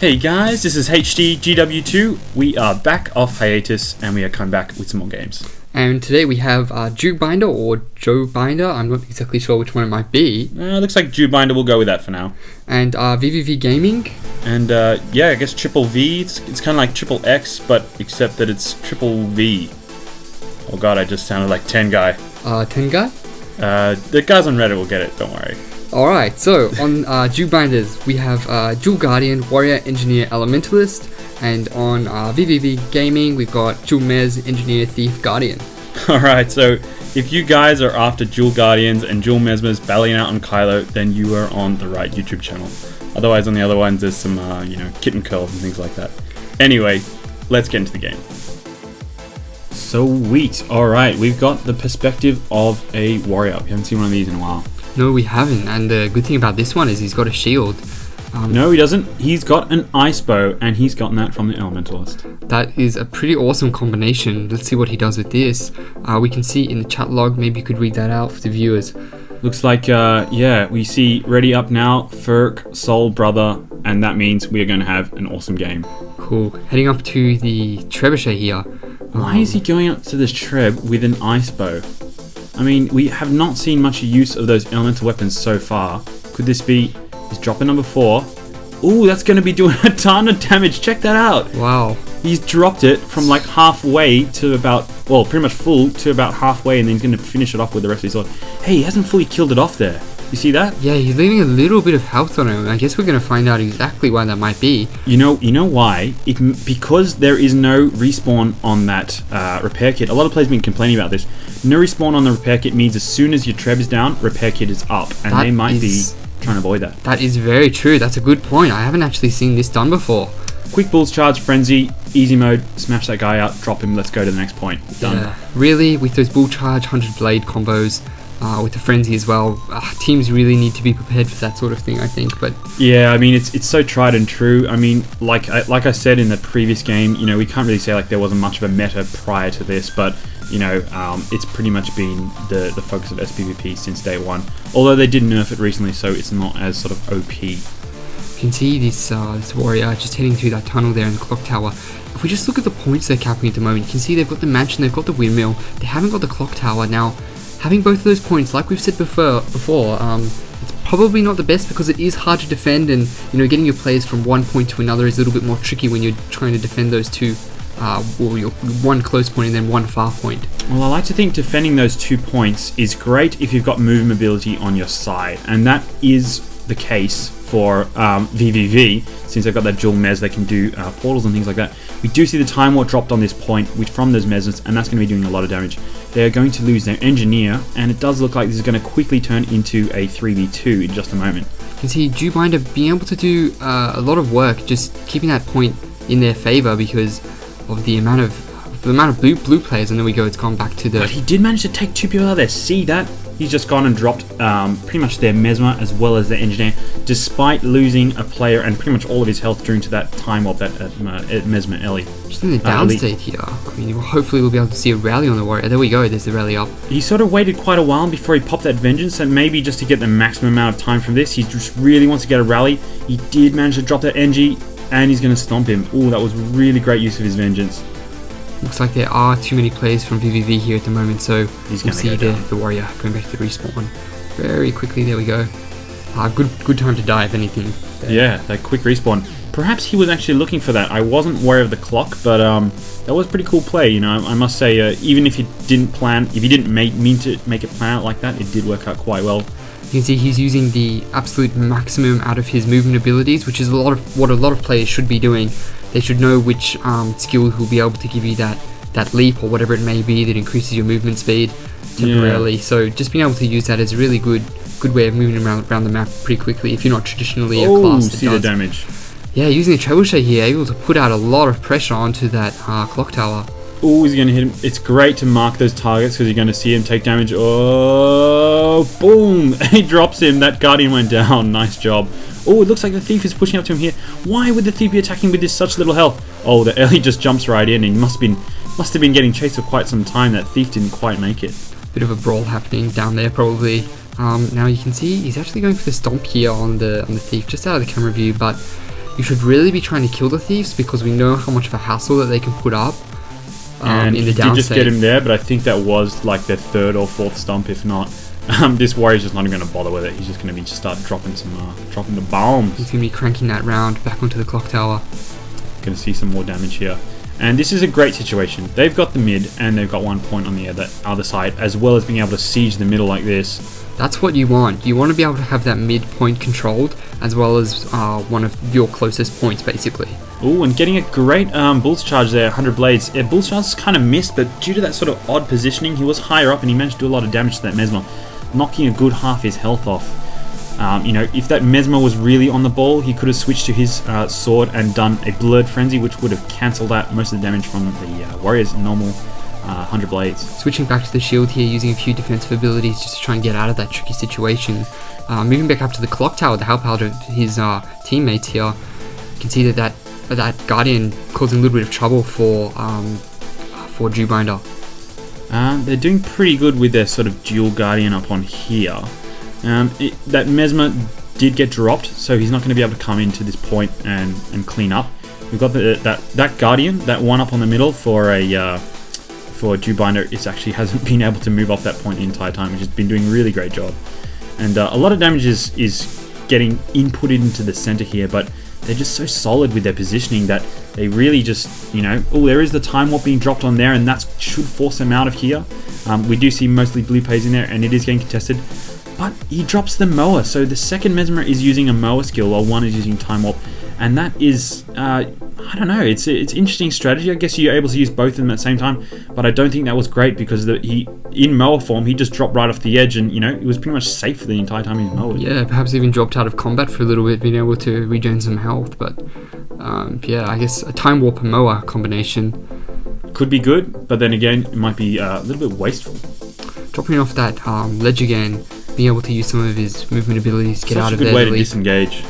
Hey guys, this is HDguildwarsTwo. We are back off hiatus and we are coming back with some more games. And today we have joO or joO. I'm not exactly sure which one it might be. Looks like joO, we'll go with that for now. And vVv Gaming. And yeah, I guess triple V. It's kind of like triple X, but except that it's triple V. Oh god, I just sounded like 10 guy. 10 guy? The guys on Reddit will get it, don't worry. Alright, so on joO we have Dual Guardian, Warrior, Engineer, Elementalist, and on vVv Gaming we've got Dual Mez, Engineer, Thief, Guardian. Alright, so if you guys are after Dual Guardians and Dual Mesmers battling out on Kylo, then you are on the right YouTube channel. Otherwise on the other ones there's some, kitten curls and things like that. Anyway, let's get into the game. Sweet, alright, we've got the perspective of a warrior. We haven't seen one of these in a while. No, we haven't, and the good thing about this one is he's got a shield. No, he doesn't. He's got an ice bow, and he's gotten that from the Elementalist. That is a pretty awesome combination. Let's see what he does with this. We can see in the chat log, maybe you could read that out for the viewers. Looks like, yeah, we see ready up now, Ferk, Soul, Brother, and that means we are going to have an awesome game. Cool. Heading up to the trebuchet here. Why is he going up to this treb with an ice bow? I mean, we have not seen much use of those elemental weapons so far. Could this be his dropper number 4? Ooh, that's going to be doing a ton of damage. Check that out. Wow. He's dropped it from like halfway to about, well, pretty much full to about halfway, and then he's going to finish it off with the rest of his sword. Hey, he hasn't fully killed it off there. You see that? Yeah, he's leaving a little bit of health on him. I guess we're going to find out exactly why that might be. You know why? Because there is no respawn on that repair kit. A lot of players have been complaining about this. No respawn on the repair kit means as soon as your treb is down, repair kit is up. And they might be trying to avoid that. That is very true. That's a good point. I haven't actually seen this done before. Quick Bull's Charge, Frenzy, easy mode, smash that guy out, drop him, let's go to the next point. Done. Yeah, really, with those Bull Charge, 100 Blade combos, with the Frenzy as well, teams really need to be prepared for that sort of thing, I think. But yeah, I mean, it's so tried and true. I mean, like I said in the previous game, we can't really say like there wasn't much of a meta prior to this, but it's pretty much been the focus of sPvP since day one. Although they did nerf it recently, so it's not as sort of OP. You can see this warrior just heading through that tunnel there in the clock tower. If we just look at the points they're capping at the moment, you can see they've got the mansion, they've got the windmill, they haven't got the clock tower. Now, having both of those points, like we've said before, it's probably not the best because it is hard to defend, and getting your players from one point to another is a little bit more tricky when you're trying to defend those two. Your one close point and then one far point. Well, I like to think defending those 2 points is great if you've got movement ability on your side, and that is the case for vVv. Since they've got that dual mez, they can do portals and things like that. We do see the Time War dropped on this point from those mesmers, and that's going to be doing a lot of damage. They are going to lose their engineer, and it does look like this is going to quickly turn into a 3v2 in just a moment. You can see joO being able to do a lot of work, just keeping that point in their favor because of the amount of blue players, and there we go, it's gone back to the... But he did manage to take 2 people out there. See that? He's just gone and dropped pretty much their Mesmer as well as their Engineer, despite losing a player and pretty much all of his health during to that time of that Mesmer Ellie. Just in the downstate here. I mean, hopefully we'll be able to see a rally on the warrior. There we go, there's the rally up. He sort of waited quite a while before he popped that Vengeance, and maybe just to get the maximum amount of time from this, he just really wants to get a rally. He did manage to drop that Engie, and he's going to stomp him. Ooh, that was really great use of his Vengeance. Looks like there are too many players from vVv here at the moment, so we'll see the warrior going back to the respawn very quickly. There we go. Good time to die, if anything. Yeah, that quick respawn. Perhaps he was actually looking for that. I wasn't aware of the clock, but that was a pretty cool play. I must say, even if you didn't mean to make it plan out like that, it did work out quite well. You can see he's using the absolute maximum out of his movement abilities, which is what a lot of players should be doing. They should know which skill will be able to give you that leap or whatever it may be that increases your movement speed temporarily. Yeah. So just being able to use that is a really good way of moving around the map pretty quickly if you're not traditionally a class that see does. The damage. Yeah, using a trebuchet here, able to put out a lot of pressure onto that clock tower. Oh, he's going to hit him. It's great to mark those targets because you're going to see him take damage. Oh, boom! He drops him. That Guardian went down. Nice job. Oh, it looks like the Thief is pushing up to him here. Why would the Thief be attacking with this such little health? Oh, the Ellie just jumps right in. He must have been getting chased for quite some time. That Thief didn't quite make it. Bit of a brawl happening down there, probably. Now you can see he's actually going for the stomp here on the Thief, just out of the camera view, but you should really be trying to kill the thieves because we know how much of a hassle that they can put up and in the he did just downstate. get him there, but I think that was like their 3rd or 4th stomp, if not. This warrior's just not even going to bother with it. He's just going to be start dropping the bombs. He's going to be cranking that round back onto the clock tower. Going to see some more damage here. And this is a great situation. They've got the mid and they've got 1 point on the other side, as well as being able to siege the middle like this. That's what you want. You want to be able to have that mid point controlled, as well as one of your closest points, basically. Oh, and getting a great Bull's Charge there, 100 Blades. Yeah, Bull's Charge kind of missed, but due to that sort of odd positioning, he was higher up and he managed to do a lot of damage to that Mesmer, knocking a good half his health off. You know, if that Mesmer was really on the ball, he could have switched to his sword and done a Blurred Frenzy, which would have cancelled out most of the damage from the Warrior's normal 100 Blades. Switching back to the shield here, using a few defensive abilities just to try and get out of that tricky situation. Moving back up to the clock tower to help out his teammates here. You can see that Guardian causing a little bit of trouble for joO. They're doing pretty good with their sort of dual Guardian up on here. That Mesmer did get dropped, so he's not going to be able to come into this point and clean up. We've got that Guardian, that one up on the middle for joO. It actually hasn't been able to move off that point the entire time, which has been doing a really great job. And a lot of damage is getting inputted into the center here, but they're just so solid with their positioning that they really just, you know, oh, there is the Time Warp being dropped on there, and that should force them out of here. We do see mostly blue pays in there, and it is getting contested. But he drops the Mower, so the second Mesmer is using a Mower skill while one is using Time Warp, and that is, I don't know, it's interesting strategy. I guess you're able to use both of them at the same time, but I don't think that was great because in Mower form, he just dropped right off the edge, and you know, it was pretty much safe for the entire time he was Mowered. Yeah, perhaps even dropped out of combat for a little bit, being able to regain some health, but yeah, I guess a Time Warp and Mower combination could be good, but then again, it might be a little bit wasteful. Dropping off that ledge again, being able to use some of his movement abilities to get out of there. Such a good way to disengage.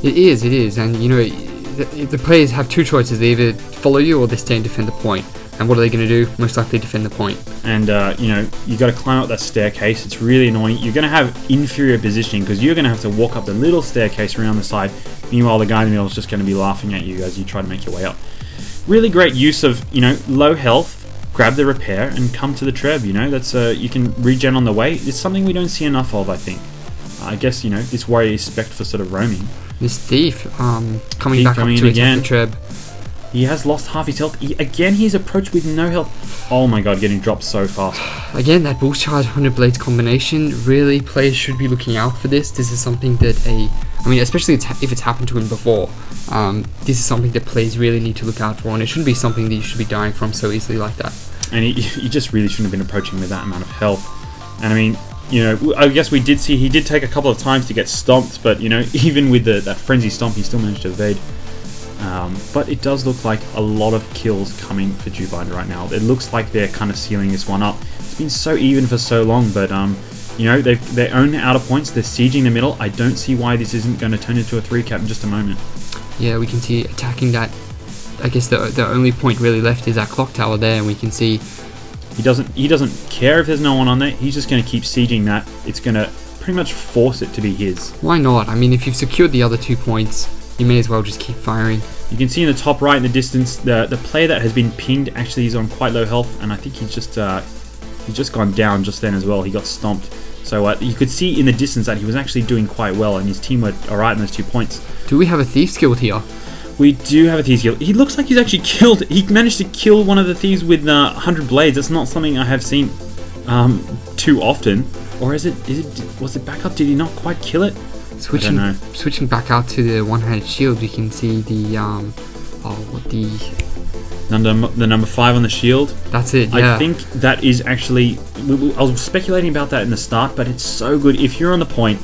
It is, and you know, the players have 2 choices. They either follow you or they stay and defend the point. And what are they going to do? Most likely defend the point. And you know, you got to climb up that staircase. It's really annoying. You're going to have inferior positioning because you're going to have to walk up the little staircase around the side. Meanwhile, the guy in the middle is just going to be laughing at you as you try to make your way up. Really great use of, you know, low health. Grab the repair and come to the Treb. You know, that's you can regen on the way. It's something we don't see enough of, I think. I guess, you know, this warrior is spec'd for sort of roaming. This thief coming back up to attack the Treb. He has lost half his health. He's approached with no health. Oh my god, getting dropped so fast. Again, that Bull's Charge 100 Blades combination, really, players should be looking out for this. This is something that especially if it's happened to him before, this is something that players really need to look out for, and it shouldn't be something that you should be dying from so easily like that. And he just really shouldn't have been approaching with that amount of health. And I mean, you know, I guess we did see he did take a couple of times to get stomped, but you know, even with that frenzy stomp, he still managed to evade. But it does look like a lot of kills coming for joO right now. It looks like they're kind of sealing this one up. It's been so even for so long, but you know, they own outer points. They're sieging the middle. I don't see why this isn't going to turn into a 3-cap in just a moment. Yeah, we can see attacking that. I guess the only point really left is that clock tower there, and we can see he doesn't care if there's no one on there. He's just going to keep sieging that. It's going to pretty much force it to be his. Why not? I mean, if you've secured the other 2 points, you may as well just keep firing. You can see in the top right in the distance, the player that has been pinged actually is on quite low health, and I think he's just gone down just then as well. He got stomped. So you could see in the distance that he was actually doing quite well, and his team were alright in those 2 points. Do we have a thief skilled here? We do have a thief skill. He looks like he's actually killed. He managed to kill one of the thieves with 100 blades. That's not something I have seen too often. Or was it back up? Did he not quite kill it? Switching back out to the one-handed shield, we can see the number 5 on the shield. That's it. Yeah. I think that is actually. I was speculating about that in the start, but it's so good. If you're on the point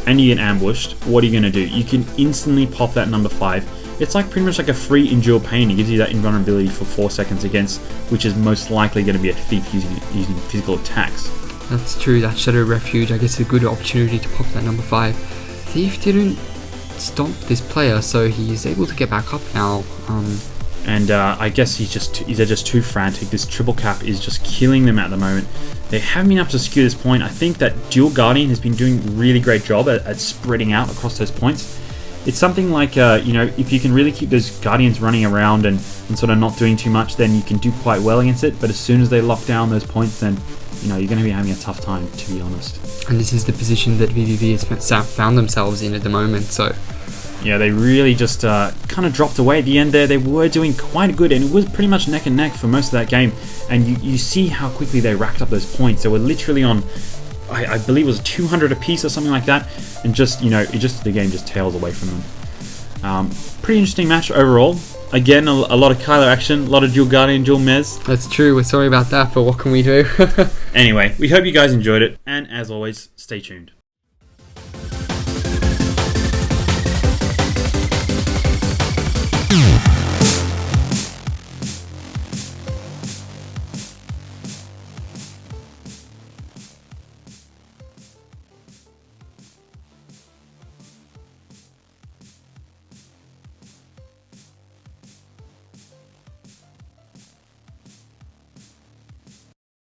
and you get ambushed, what are you going to do? You can instantly pop that number 5. It's like pretty much like a free endure pain. It gives you that invulnerability for 4 seconds against, which is most likely going to be a thief using physical attacks. That's true. That Shadow Refuge, I guess, is a good opportunity to pop that number 5. Thief didn't stomp this player, so he's able to get back up now. And I guess they're just too frantic. This triple cap is just killing them at the moment. They haven't been able to secure this point. I think that Dual Guardian has been doing a really great job at spreading out across those points. it's something like, you know, if you can really keep those Guardians running around and sort of not doing too much, then you can do quite well against it. But as soon as they lock down those points, then, you know, you're going to be having a tough time, to be honest. And this is the position that vVv has found themselves in at the moment, so... Yeah, they really just kind of dropped away at the end there. They were doing quite good, and it was pretty much neck and neck for most of that game. And you see how quickly they racked up those points. They were literally on, I believe it was 200 apiece or something like that. And just, you know, the game just tails away from them. Pretty interesting match overall. Again, a lot of Kylo action, a lot of dual Guardian, dual Mez. That's true, we're sorry about that, but what can we do? Anyway, we hope you guys enjoyed it, and as always, stay tuned.